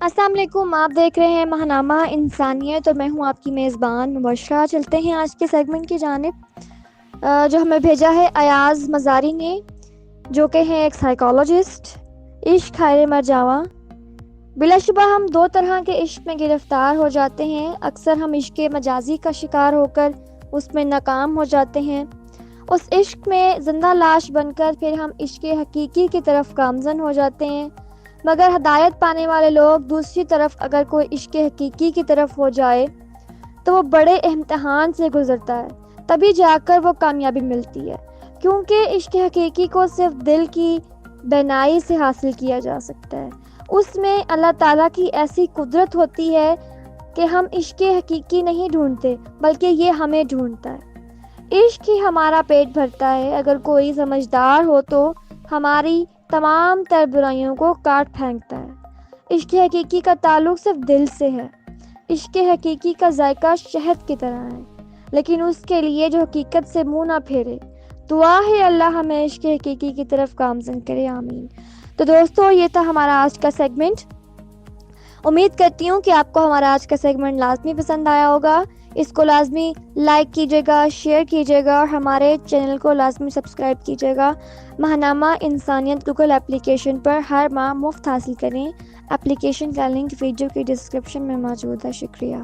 السلام علیکم، آپ دیکھ رہے ہیں ماہنامہ انسانیت اور میں ہوں آپ کی میزبان مبشرہ۔ چلتے ہیں آج کے سیگمنٹ کی جانب جو ہمیں بھیجا ہے ایاز مزاری نے، جو کہ ہیں ایک سائیکالوجسٹ۔ عشق خیر مرجاواں۔ بلا شبہ ہم دو طرح کے عشق میں گرفتار ہو جاتے ہیں۔ اکثر ہم عشق مجازی کا شکار ہو کر اس میں ناکام ہو جاتے ہیں، اس عشق میں زندہ لاش بن کر پھر ہم عشق حقیقی کی طرف گامزن ہو جاتے ہیں۔ مگر ہدایت پانے والے لوگ دوسری طرف اگر کوئی عشق حقیقی کی طرف ہو جائے تو وہ بڑے امتحان سے گزرتا ہے، تبھی جا کر وہ کامیابی ملتی ہے، کیونکہ عشق حقیقی کو صرف دل کی بینائی سے حاصل کیا جا سکتا ہے۔ اس میں اللہ تعالیٰ کی ایسی قدرت ہوتی ہے کہ ہم عشق حقیقی نہیں ڈھونڈتے بلکہ یہ ہمیں ڈھونڈتا ہے۔ عشق ہی ہمارا پیٹ بھرتا ہے۔ اگر کوئی سمجھدار ہو تو ہماری تمام تر برائیوں کو کاٹ پھینکتا ہے۔ عشق حقیقی کا تعلق صرف دل سے ہے۔ عشق حقیقی کا ذائقہ شہد کی طرح ہے، لیکن اس کے لیے جو حقیقت سے منہ نہ پھیرے۔ دعا ہے اللہ ہمیں عشق حقیقی کی طرف گامزن کرے، آمین۔ تو دوستو، یہ تھا ہمارا آج کا سیگمنٹ۔ امید کرتی ہوں کہ آپ کو ہمارا آج کا سیگمنٹ لازمی پسند آیا ہوگا۔ اس کو لازمی لائک کیجیے گا، شیئر کیجیے گا اور ہمارے چینل کو لازمی سبسکرائب کیجیے گا۔ ماہنامہ انسانیت گوگل اپلیکیشن پر ہر ماہ مفت حاصل کریں۔ اپلیکیشن کا لنک ویڈیو کی ڈسکرپشن میں موجود ہے۔ شکریہ۔